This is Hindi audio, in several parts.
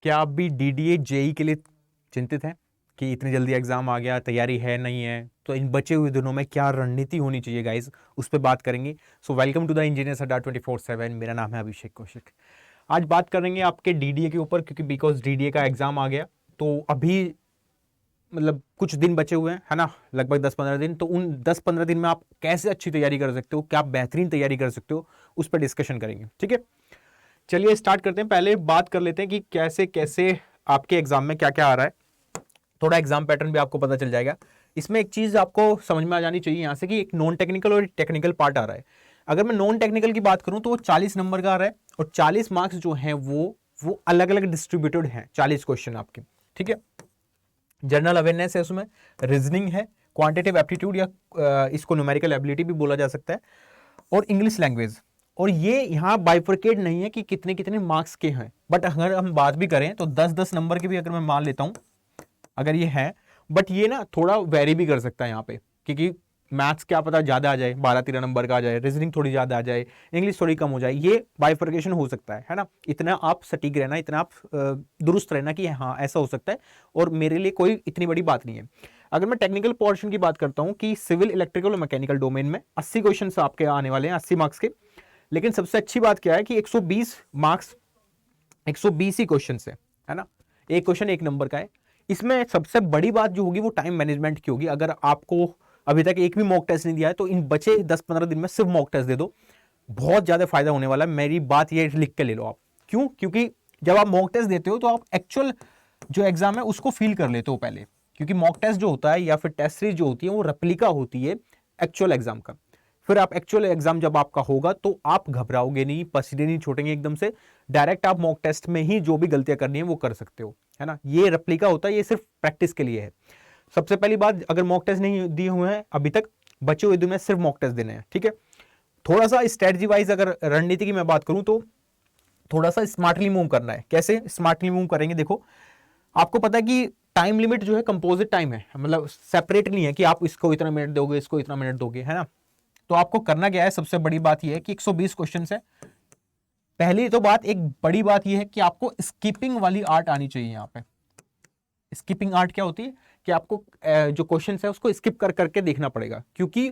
क्या आप भी डीडीए जेई के लिए चिंतित हैं कि इतनी जल्दी एग्जाम आ गया, तैयारी है नहीं है? तो इन बचे हुए दिनों में क्या रणनीति होनी चाहिए गाइस, उस पर बात करेंगे। So welcome to the engineers Adda 24/7। मेरा नाम है अभिषेक कौशिक। आज बात करेंगे आपके डीडीए के ऊपर, क्योंकि बिकॉज डीडीए का एग्जाम आ गया, तो अभी मतलब कुछ दिन बचे हुए हैं, है ना, लगभग 10-15 दिन। तो उन 10-15 दिन में आप कैसे अच्छी तैयारी कर सकते हो, क्या आप बेहतरीन तैयारी कर सकते हो, उस पर डिस्कशन करेंगे। ठीक है, चलिए स्टार्ट करते हैं। पहले बात कर लेते हैं कि कैसे कैसे आपके एग्जाम में क्या क्या आ रहा है। थोड़ा एग्जाम पैटर्न भी आपको पता चल जाएगा। इसमें एक चीज आपको समझ में आ जानी चाहिए यहाँ से कि एक नॉन टेक्निकल और टेक्निकल पार्ट आ रहा है। अगर मैं नॉन टेक्निकल की बात करूं तो वो 40 नंबर का आ रहा है, और 40 मार्क्स जो हैं वो अलग अलग डिस्ट्रीब्यूटेड हैं, 40 क्वेश्चन आपके। ठीक है, जनरल अवेयरनेस है, उसमें रीजनिंग है, क्वांटिटेटिव एप्टीट्यूड या इसको न्यूमेरिकल एबिलिटी भी बोला जा सकता है, और इंग्लिश लैंग्वेज। और ये यहाँ बाइफरकेट नहीं है कि कितने कितने मार्क्स के हैं, बट अगर हम बात भी करें तो 10-10 नंबर के भी अगर मैं मान लेता हूं, अगर ये है, बट ये ना थोड़ा वेरी भी कर सकता है यहाँ पे, क्योंकि मैथ्स क्या पता ज्यादा आ जाए, 12-13 नंबर का आ जाए, रीजनिंग थोड़ी ज्यादा आ जाए, इंग्लिश थोड़ी कम हो जाए, ये बाइफर्केशन हो सकता है ना। इतना आप सटीक रहना, इतना आप दुरुस्त रहना कि हाँ ऐसा हो सकता है, और मेरे लिए कोई इतनी बड़ी बात नहीं है। अगर मैं टेक्निकल पोर्शन की बात करता हूँ कि सिविल, इलेक्ट्रिकल और मैकेनिकल डोमेन में 80 क्वेश्चन आपके आने वाले हैं, 80 मार्क्स के। लेकिन सबसे अच्छी बात क्या है कि 120 मार्क्स, 120 ही क्वेश्चन है ना, एक क्वेश्चन एक नंबर का है। इसमें सबसे बड़ी बात जो होगी वो टाइम मैनेजमेंट की होगी। अगर आपको अभी तक एक भी मॉक टेस्ट नहीं दिया है तो इन बचे 10-15 दिन में सिर्फ मॉक टेस्ट दे दो, बहुत ज्यादा फायदा होने वाला है। मेरी बात ये लिख के ले लो आप। क्यों? क्योंकि जब आप मॉक टेस्ट देते हो तो आप एक्चुअल जो एग्जाम है उसको फील कर लेते हो पहले, क्योंकि मॉक टेस्ट जो होता है या फिर टेस्ट सीरीज जो होती है वो रेप्लिका होती है एक्चुअल एग्जाम का। फिर आप एक्चुअल एग्जाम जब आपका होगा तो आप घबराओगे नहीं, पसीने नहीं छोड़ेंगे एकदम से, डायरेक्ट आप मॉक टेस्ट में ही जो भी गलतियां करनी है वो कर सकते हो, है ना। ये रेप्लिका होता है, ये सिर्फ प्रैक्टिस के लिए है। सबसे पहली बात, अगर मॉक टेस्ट नहीं दिए हुए हैं अभी तक, बचे हुए दिन में सिर्फ मॉक टेस्ट देने हैं। ठीक है, थोड़ा सा स्ट्रेटजी वाइज अगर रणनीति की मैं बात करूं तो थोड़ा सा स्मार्टली मूव करना है। कैसे स्मार्टली मूव करेंगे? देखो, आपको पता है कि टाइम लिमिट जो है कंपोजिट टाइम है, मतलब सेपरेट नहीं है कि आप इसको इतना मिनट दोगे, इसको इतना मिनट दोगे, है ना। तो आपको करना क्या है, सबसे बड़ी बात यह है कि 120 क्वेश्चन है। पहली तो बात, एक बड़ी बात यह है कि आपको स्किपिंग वाली आर्ट आनी चाहिए। यहाँ पे स्किपिंग आर्ट क्या होती है कि आपको जो क्वेश्चन है उसको स्किप कर करके देखना पड़ेगा, क्योंकि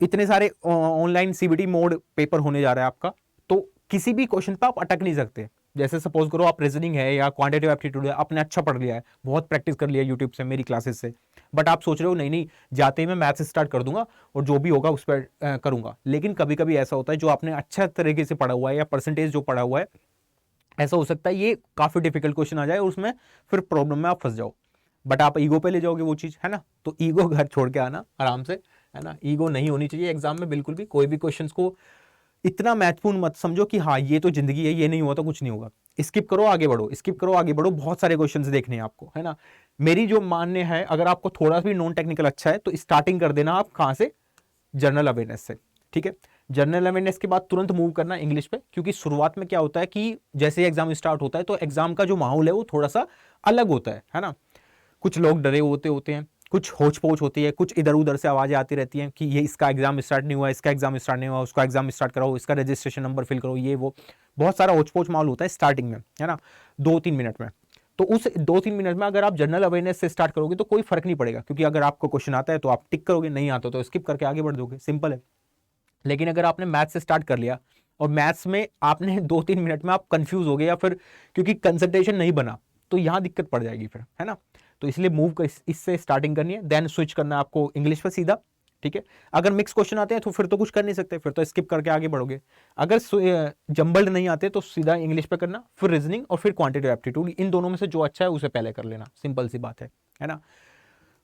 इतने सारे ऑनलाइन सीबीटी मोड पेपर होने जा रहा है आपका, तो किसी भी क्वेश्चन पे आप अटक नहीं सकते। जैसे सपोज करो आप रीजनिंग है या क्वांटिटेटिव एप्टीट्यूड है, आपने अच्छा पढ़ लिया है, बहुत प्रैक्टिस कर लिया यूट्यूब से, मेरी क्लासेस से, बट आप सोच रहे हो नहीं नहीं जाते ही मैं मैथ्स स्टार्ट कर दूंगा और जो भी होगा उस पर करूंगा। लेकिन कभी कभी ऐसा होता है जो आपने अच्छा तरीके से पढ़ा हुआ है या परसेंटेज जो पढ़ा हुआ है, ऐसा हो सकता है ये काफी डिफिकल्ट क्वेश्चन आ जाए और उसमें फिर प्रॉब्लम में आप फंस जाओ। बट आप ईगो पे ले जाओगे वो चीज, है ना। तो ईगो घर छोड़ के आना आराम से, है ना। ईगो नहीं होनी चाहिए एग्जाम में बिल्कुल भी। कोई भी क्वेश्चंस को इतना महत्वपूर्ण मत समझो कि हाँ ये तो जिंदगी है, ये नहीं हुआ तो कुछ नहीं होगा। स्किप करो आगे बढ़ो, स्किप करो आगे बढ़ो, बहुत सारे क्वेश्चंस देखने हैं आपको, है ना। मेरी जो मानने है, अगर आपको थोड़ा भी नॉन टेक्निकल अच्छा है तो स्टार्टिंग कर देना आप कहां से, जनरल अवेयरनेस से। ठीक है, जनरल अवेयरनेस के बाद तुरंत मूव करना इंग्लिश पे, क्योंकि शुरुआत में क्या होता है कि जैसे एग्जाम स्टार्ट होता है तो एग्जाम का जो माहौल है वो थोड़ा सा अलग होता है ना। कुछ लोग डरे होते होते हैं, कुछ होच पोच होती है, कुछ इधर उधर से आवाजें आती रहती हैं कि ये इसका एग्जाम स्टार्ट नहीं हुआ, इसका एग्जाम स्टार्ट नहीं हुआ, उसका एग्जाम स्टार्ट कराओ, इसका रजिस्ट्रेशन नंबर फिल करो, ये वो बहुत सारा होच पोच माहौल होता है स्टार्टिंग में, है ना, 2-3 मिनट में। तो उस 2-3 मिनट में अगर आप जनरल अवेयरनेस से स्टार्ट करोगे तो कोई फर्क नहीं पड़ेगा, क्योंकि अगर आपको क्वेश्चन आता है तो आप टिक करोगे, नहीं आता तो स्किप करके आगे बढ़ दोगे, सिंपल है। लेकिन अगर आपने मैथ्स से स्टार्ट कर लिया और मैथ्स में आपने 2-3 मिनट में आप कंफ्यूज हो गए या फिर क्योंकि कंसंट्रेशन नहीं बना, तो यहां दिक्कत पड़ जाएगी फिर, है ना। तो इसलिए मूव कर इससे स्टार्टिंग करनी है, देन स्विच करना है आपको इंग्लिश पे सीधा। ठीक है, अगर मिक्स क्वेश्चन आते हैं तो फिर तो कुछ कर नहीं सकते, फिर तो स्किप करके आगे बढ़ोगे। अगर जंबल्ड नहीं आते तो सीधा इंग्लिश पे करना, फिर रीजनिंग और फिर क्वांटिटेटिव एप्टीट्यूड, इन दोनों में से जो अच्छा है उसे पहले कर लेना, सिंपल सी बात है ना।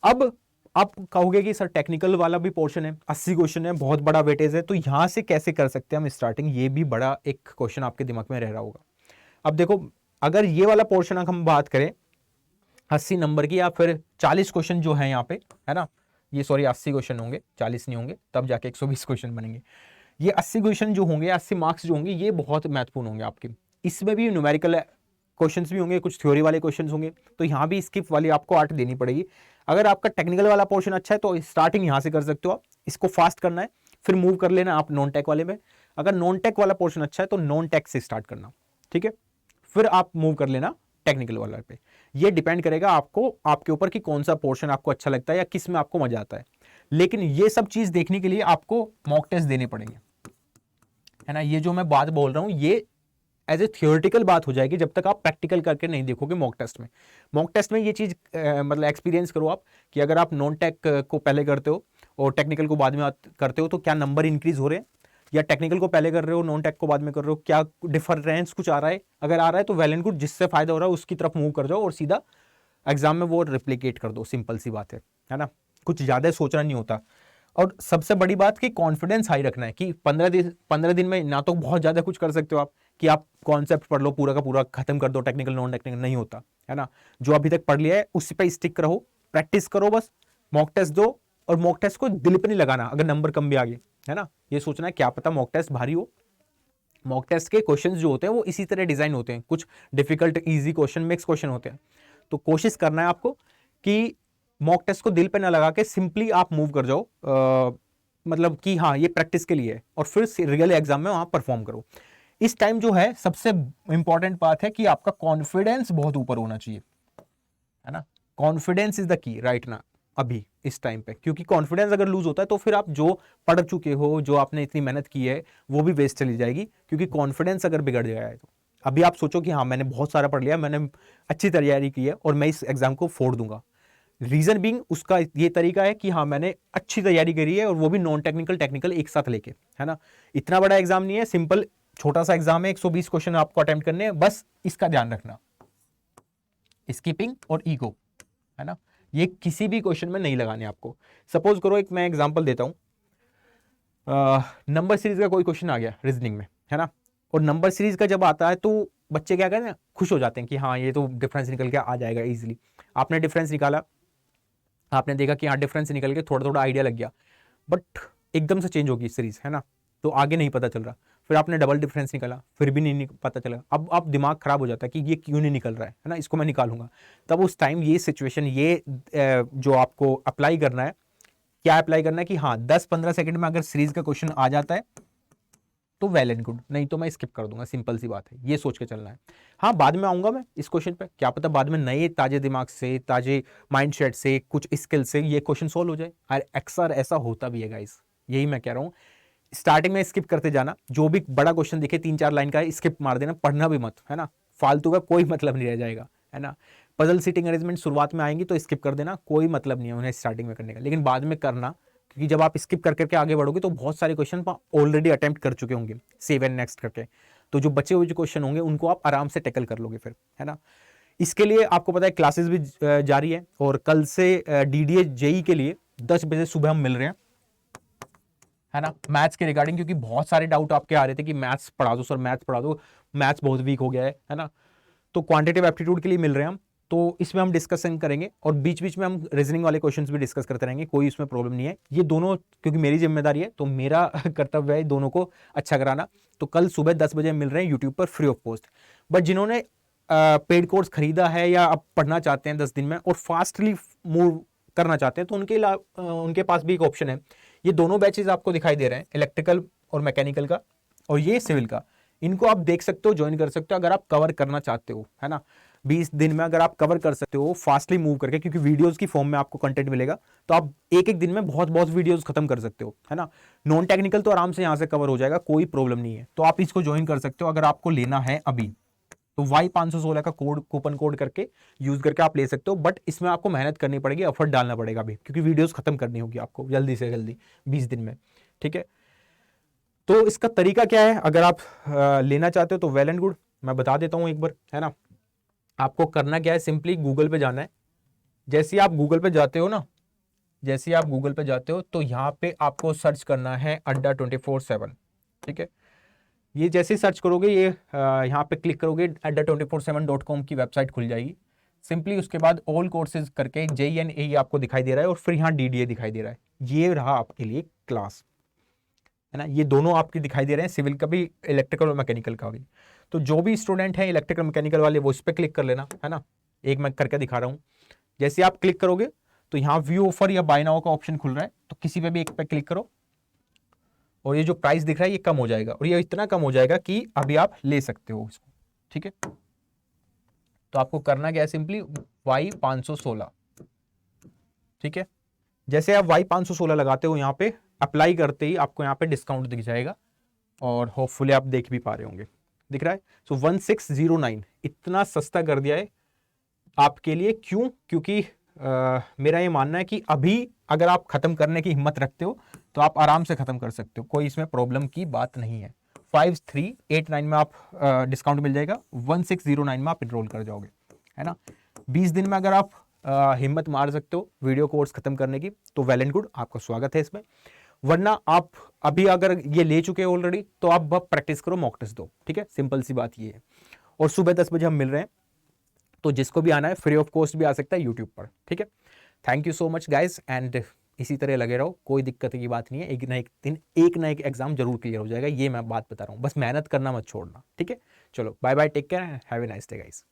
अब आप कहोगे कि सर टेक्निकल वाला भी पोर्शन है, 80 क्वेश्चन है, बहुत बड़ा वेटेज है, तो यहां से कैसे कर सकते हैं हम स्टार्टिंग, ये भी बड़ा एक क्वेश्चन आपके दिमाग में रह रहा होगा। अब देखो, अगर ये वाला पोर्शन हम बात करें 80 नंबर की, या फिर 40 क्वेश्चन जो है यहाँ पे, है ना, ये सॉरी 80 क्वेश्चन होंगे, 40 नहीं होंगे, तब जाके 120 क्वेश्चन बनेंगे। ये 80 क्वेश्चन जो होंगे, 80 मार्क्स जो होंगे, ये बहुत महत्वपूर्ण होंगे आपके। इसमें भी न्यूमेरिकल क्वेश्चंस भी होंगे, कुछ थ्योरी वाले क्वेश्चंस होंगे, तो यहाँ भी स्किप वाली आपको आर्ट देनी पड़ेगी। अगर आपका टेक्निकल वाला पोर्शन अच्छा है तो स्टार्टिंग यहाँ से कर सकते हो आप, इसको फास्ट करना है, फिर मूव कर लेना आप नॉन टेक वाले में। अगर नॉन टेक वाला पोर्शन अच्छा है तो नॉन टेक से स्टार्ट करना, ठीक है, फिर आप मूव कर लेना टेक्निकल वाला पे। ये डिपेंड करेगा आपको, आपके ऊपर कि कौन सा पोर्शन आपको अच्छा लगता है या किस में आपको मजा आता है। लेकिन ये सब चीज देखने के लिए आपको मॉक टेस्ट देने पड़ेंगे, है ना। ये जो मैं बात बोल रहा हूं ये एज ए थियोरिटिकल बात हो जाएगी जब तक आप प्रैक्टिकल करके नहीं देखोगे मॉक टेस्ट में। मॉक टेस्ट में ये चीज मतलब एक्सपीरियंस करो आप कि अगर आप नॉन टेक को पहले करते हो और टेक्निकल को बाद में करते हो तो क्या नंबर इंक्रीज हो रहे हैं, या टेक्निकल को पहले कर रहे हो नॉन टेक को बाद में कर रहे हो, क्या डिफरेंस कुछ आ रहा है। अगर आ रहा है तो वेल एंड गुड, जिससे फायदा हो रहा है उसकी तरफ मूव कर जाओ और सीधा एग्जाम में वो रिप्लिकेट कर दो। सिंपल सी बात है ना। कुछ ज्यादा सोचना नहीं होता। और सबसे बड़ी बात कि कॉन्फिडेंस हाई रखना है कि 15 दिन में ना तो बहुत ज्यादा कुछ कर सकते हो आप कि आप कॉन्सेप्ट पढ़ लो पूरा का पूरा खत्म कर दो, टेक्निकल नॉन टेक्निकल नहीं होता, है ना। जो अभी तक पढ़ लिया है उसी पे स्टिक रहो, प्रैक्टिस करो, बस मॉक टेस्ट दो। और मॉक टेस्ट को दिल पे नहीं लगाना अगर नंबर कम भी आ गए, है ना। ये सोचना है क्या पता मॉक टेस्ट भारी हो। मॉक टेस्ट के क्वेश्चंस जो होते हैं वो इसी तरह डिजाइन होते हैं, कुछ difficult easy question mix question होते हैं। तो कोशिश करना है आपको कि मॉक टेस्ट को दिल पे ना लगा के सिंपली आप मूव कर जाओ, मतलब कि हाँ ये प्रैक्टिस के लिए है, और फिर रियल एग्जाम में वहां परफॉर्म करो। इस टाइम जो है सबसे इंपॉर्टेंट बात है कि आपका कॉन्फिडेंस बहुत ऊपर होना चाहिए, है ना। Confidence is the key right ना अभी इस टाइम पे, क्योंकि कॉन्फिडेंस अगर लूज होता है तो फिर आप जो पढ़ चुके हो, जो आपने इतनी मेहनत की है वो भी वेस्ट चली जाएगी, क्योंकि कॉन्फिडेंस अगर बिगड़ गया है तो अभी आप सोचो कि हाँ मैंने बहुत सारा पढ़ लिया, मैंने अच्छी तैयारी की है और मैं इस एग्जाम को फोड़ दूंगा। रीजन बीइंग उसका ये तरीका है कि हाँ मैंने अच्छी तैयारी करी है और वो भी नॉन टेक्निकल टेक्निकल एक साथ लेके, है ना। इतना बड़ा एग्जाम नहीं है, सिंपल छोटा सा एग्जाम है, 120 क्वेश्चन आपको अटेम्प्ट करने हैं, बस इसका ध्यान रखना, स्किपिंग और ईगो, है ना। ये किसी भी क्वेश्चन में नहीं लगाने आपको। सपोज करो एक मैं एग्जांपल देता हूं, नंबर सीरीज का कोई क्वेश्चन आ गया रीजनिंग में, है ना। और नंबर सीरीज का जब आता है तो बच्चे क्या कहते हैं, खुश हो जाते हैं कि हाँ ये तो डिफरेंस निकल के आ जाएगा इजीली। आपने डिफरेंस निकाला, आपने देखा कि हाँ डिफरेंस निकल के थोड़ा थोड़ा आइडिया लग गया, बट एकदम से चेंज होगी सीरीज, है ना, तो आगे नहीं पता चल रहा। फिर आपने डबल डिफरेंस निकाला, फिर भी नहीं पता चला। अब दिमाग खराब हो जाता है कि ये क्यों नहीं निकल रहा है ना, इसको मैं निकालूंगा। तब उस टाइम ये सिचुएशन, ये जो आपको अप्लाई करना है, क्या अप्लाई करना है कि हाँ 10-15 सेकंड में अगर सीरीज का क्वेश्चन आ जाता है तो वेल एंड गुड, नहीं तो मैं स्किप कर दूंगा। सिंपल सी बात है, ये सोच के चलना है। हाँ बाद में आऊंगा मैं इस क्वेश्चन पे, क्या पता बाद में नए ताजे दिमाग से, ताजे माइंडसेट से, कुछ स्किल से ये क्वेश्चन सॉल्व हो जाए। और अक्सर ऐसा होता भी है गाइस, यही मैं कह रहा हूँ। स्टार्टिंग में स्किप करते जाना, जो भी बड़ा क्वेश्चन दिखे 3-4 लाइन का स्किप मार देना, पढ़ना भी मत, है ना। फालतू का कोई मतलब नहीं रह जाएगा, है ना। पजल सीटिंग अरेंजमेंट शुरुआत में आएंगी तो स्किप कर देना, कोई मतलब नहीं है उन्हें स्टार्टिंग में करने का, लेकिन बाद में करना, क्योंकि जब आप स्किप कर करके आगे बढ़ोगे तो बहुत सारे क्वेश्चन ऑलरेडी अटेम्प्ट कर चुके होंगे सेव एंड नेक्स्ट करके, तो जो बचे हुए जो क्वेश्चन होंगे उनको आप आराम से टैकल कर लोगे फिर, है ना। इसके लिए आपको पता है क्लासेस भी जारी है, और कल से डीडीए जेई के लिए 10 बजे सुबह हम मिल रहे हैं, है ना, मैथ्स के रिगार्डिंग। क्योंकि बहुत सारे डाउट आपके आ रहे थे कि मैथ्स पढ़ा दो सर, मैथ्स पढ़ा दो, मैथ्स बहुत वीक हो गया है ना। तो क्वांटिटेटिव एप्टीट्यूड के लिए मिल रहे हैं हम, तो इसमें हम डिस्कशन करेंगे और बीच बीच में हम रीजनिंग वाले क्वेश्चंस भी डिस्कस करते रहेंगे, कोई इसमें प्रॉब्लम नहीं है। ये दोनों क्योंकि मेरी जिम्मेदारी है तो मेरा कर्तव्य है दोनों को अच्छा कराना। तो कल सुबह 10 बजे मिल रहे हैं यूट्यूब पर फ्री ऑफ कॉस्ट। बट जिन्होंने पेड कोर्स खरीदा है या अब पढ़ना चाहते हैं 10 दिन में और फास्टली मूव करना चाहते हैं तो उनके पास भी एक ऑप्शन है। ये दोनों बैचेस आपको दिखाई दे रहे हैं, इलेक्ट्रिकल और मैकेनिकल का और ये सिविल का। इनको आप देख सकते हो, ज्वाइन कर सकते हो अगर आप कवर करना चाहते हो, है ना। 20 दिन में अगर आप कवर कर सकते हो फास्टली मूव करके, क्योंकि वीडियोस की फॉर्म में आपको कंटेंट मिलेगा, तो आप एक एक दिन में बहुत बहुत वीडियोस खत्म कर सकते हो, है ना। नॉन टेक्निकल तो आराम से यहां से कवर हो जाएगा, कोई प्रॉब्लम नहीं है। तो आप इसको ज्वाइन कर सकते हो अगर आपको लेना है अभी, तो Y516 का कोड, कूपन कोड करके यूज करके आप ले सकते हो। बट इसमें आपको मेहनत करनी पड़ेगी, एफर्ट डालना पड़ेगा अभी, क्योंकि वीडियोस खत्म करनी होगी आपको जल्दी से जल्दी 20 दिन में, ठीक है। तो इसका तरीका क्या है, अगर आप लेना चाहते हो तो वेल एंड गुड, मैं बता देता हूं एक बार, है ना। आपको करना क्या है, सिंपली गूगल पे जाना है। जैसे ही आप गूगल पे जाते हो ना, जैसे ही आप गूगल पे जाते हो तो यहाँ पे आपको सर्च करना है अड्डा 24/7, ठीक है। ये जैसे ही सर्च करोगे, ये यहाँ पे क्लिक करोगे, adda247.com की वेबसाइट खुल जाएगी। सिंपली उसके बाद ऑल कोर्सेज करके JEE आपको दिखाई दे रहा है और फिर यहाँ DDA दिखाई दे रहा है। ये रहा आपके लिए क्लास, है ना। ये दोनों आपके दिखाई दे रहे हैं, सिविल का भी, इलेक्ट्रिकल और मैकेनिकल का भी। तो जो भी स्टूडेंट है इलेक्ट्रिकल मैकेनिकल वाले वो इस पर क्लिक कर लेना, है ना। एक मैं करके दिखा रहा हूँ। जैसे आप क्लिक करोगे तो यहाँ व्यू ऑफर या बाय नाउ का ऑप्शन खुल रहा है, तो किसी पे भी एक पे क्लिक करो और ये जो प्राइस दिख रहा है ये कम हो जाएगा, और ये इतना कम हो जाएगा कि अभी आप ले सकते हो इसको, ठीक है। तो आपको करना क्या है, सिंपली y 516, ठीक है। जैसे आप y 516 लगाते हो यहाँ पे, अप्लाई करते ही आपको यहाँ पे डिस्काउंट दिख जाएगा और होपफुली आप देख भी पा रहे होंगे, दिख रहा है। सो 1609 इतना सस्ता कर दिया है आपके लिए। क्यों? क्योंकि मेरा ये मानना है कि अभी अगर आप खत्म करने की हिम्मत रखते हो तो आप आराम से खत्म कर सकते हो, कोई इसमें प्रॉब्लम की बात नहीं है। 5389 में आप डिस्काउंट मिल जाएगा, 1609 में आप इनरोल कर जाओगे, है ना। 20 दिन में अगर आप हिम्मत मार सकते हो वीडियो कोर्स खत्म करने की तो वेल एंड गुड, आपका स्वागत है इसमें। वरना आप अभी अगर ये ले चुके हो ऑलरेडी तो आप प्रैक्टिस करो, मॉक टेस्ट दो, ठीक है। सिंपल सी बात ये है। और सुबह 10 बजे हम मिल रहे हैं, तो जिसको भी आना है फ्री ऑफ कॉस्ट भी आ सकता है यूट्यूब पर, ठीक है। Thank you so much guys, and इसी तरह लगे रहो, कोई दिक्कत की बात नहीं है। एक ना एक दिन एक ना एक एग्जाम जरूर क्लियर हो जाएगा, ये मैं बात बता रहा हूँ, बस मेहनत करना मत छोड़ना, ठीक है। चलो bye bye, take care, have a nice day guys.